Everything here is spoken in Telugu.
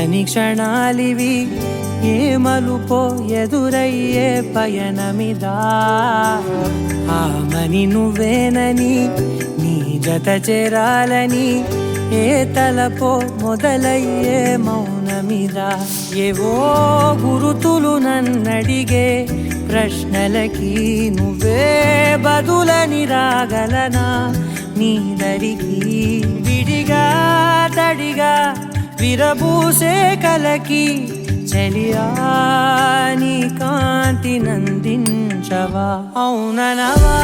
తెలియని క్షణాలివి ఏ మలుపో ఎదురయ్యే పయనమిదా ఆమని నువ్వేనని నీ జత చేరాలని ఏ తలపో మొదలయ్యే మౌనమిదా ఏవో గురుతులు నన్నడిగే ప్రశ్నలకి నువ్వే బదులని రాగలనా నీ దరికి విడిగా తడిగా విరబూసే కలకి చలియా నీ కాంతి నందించవా అవుననవా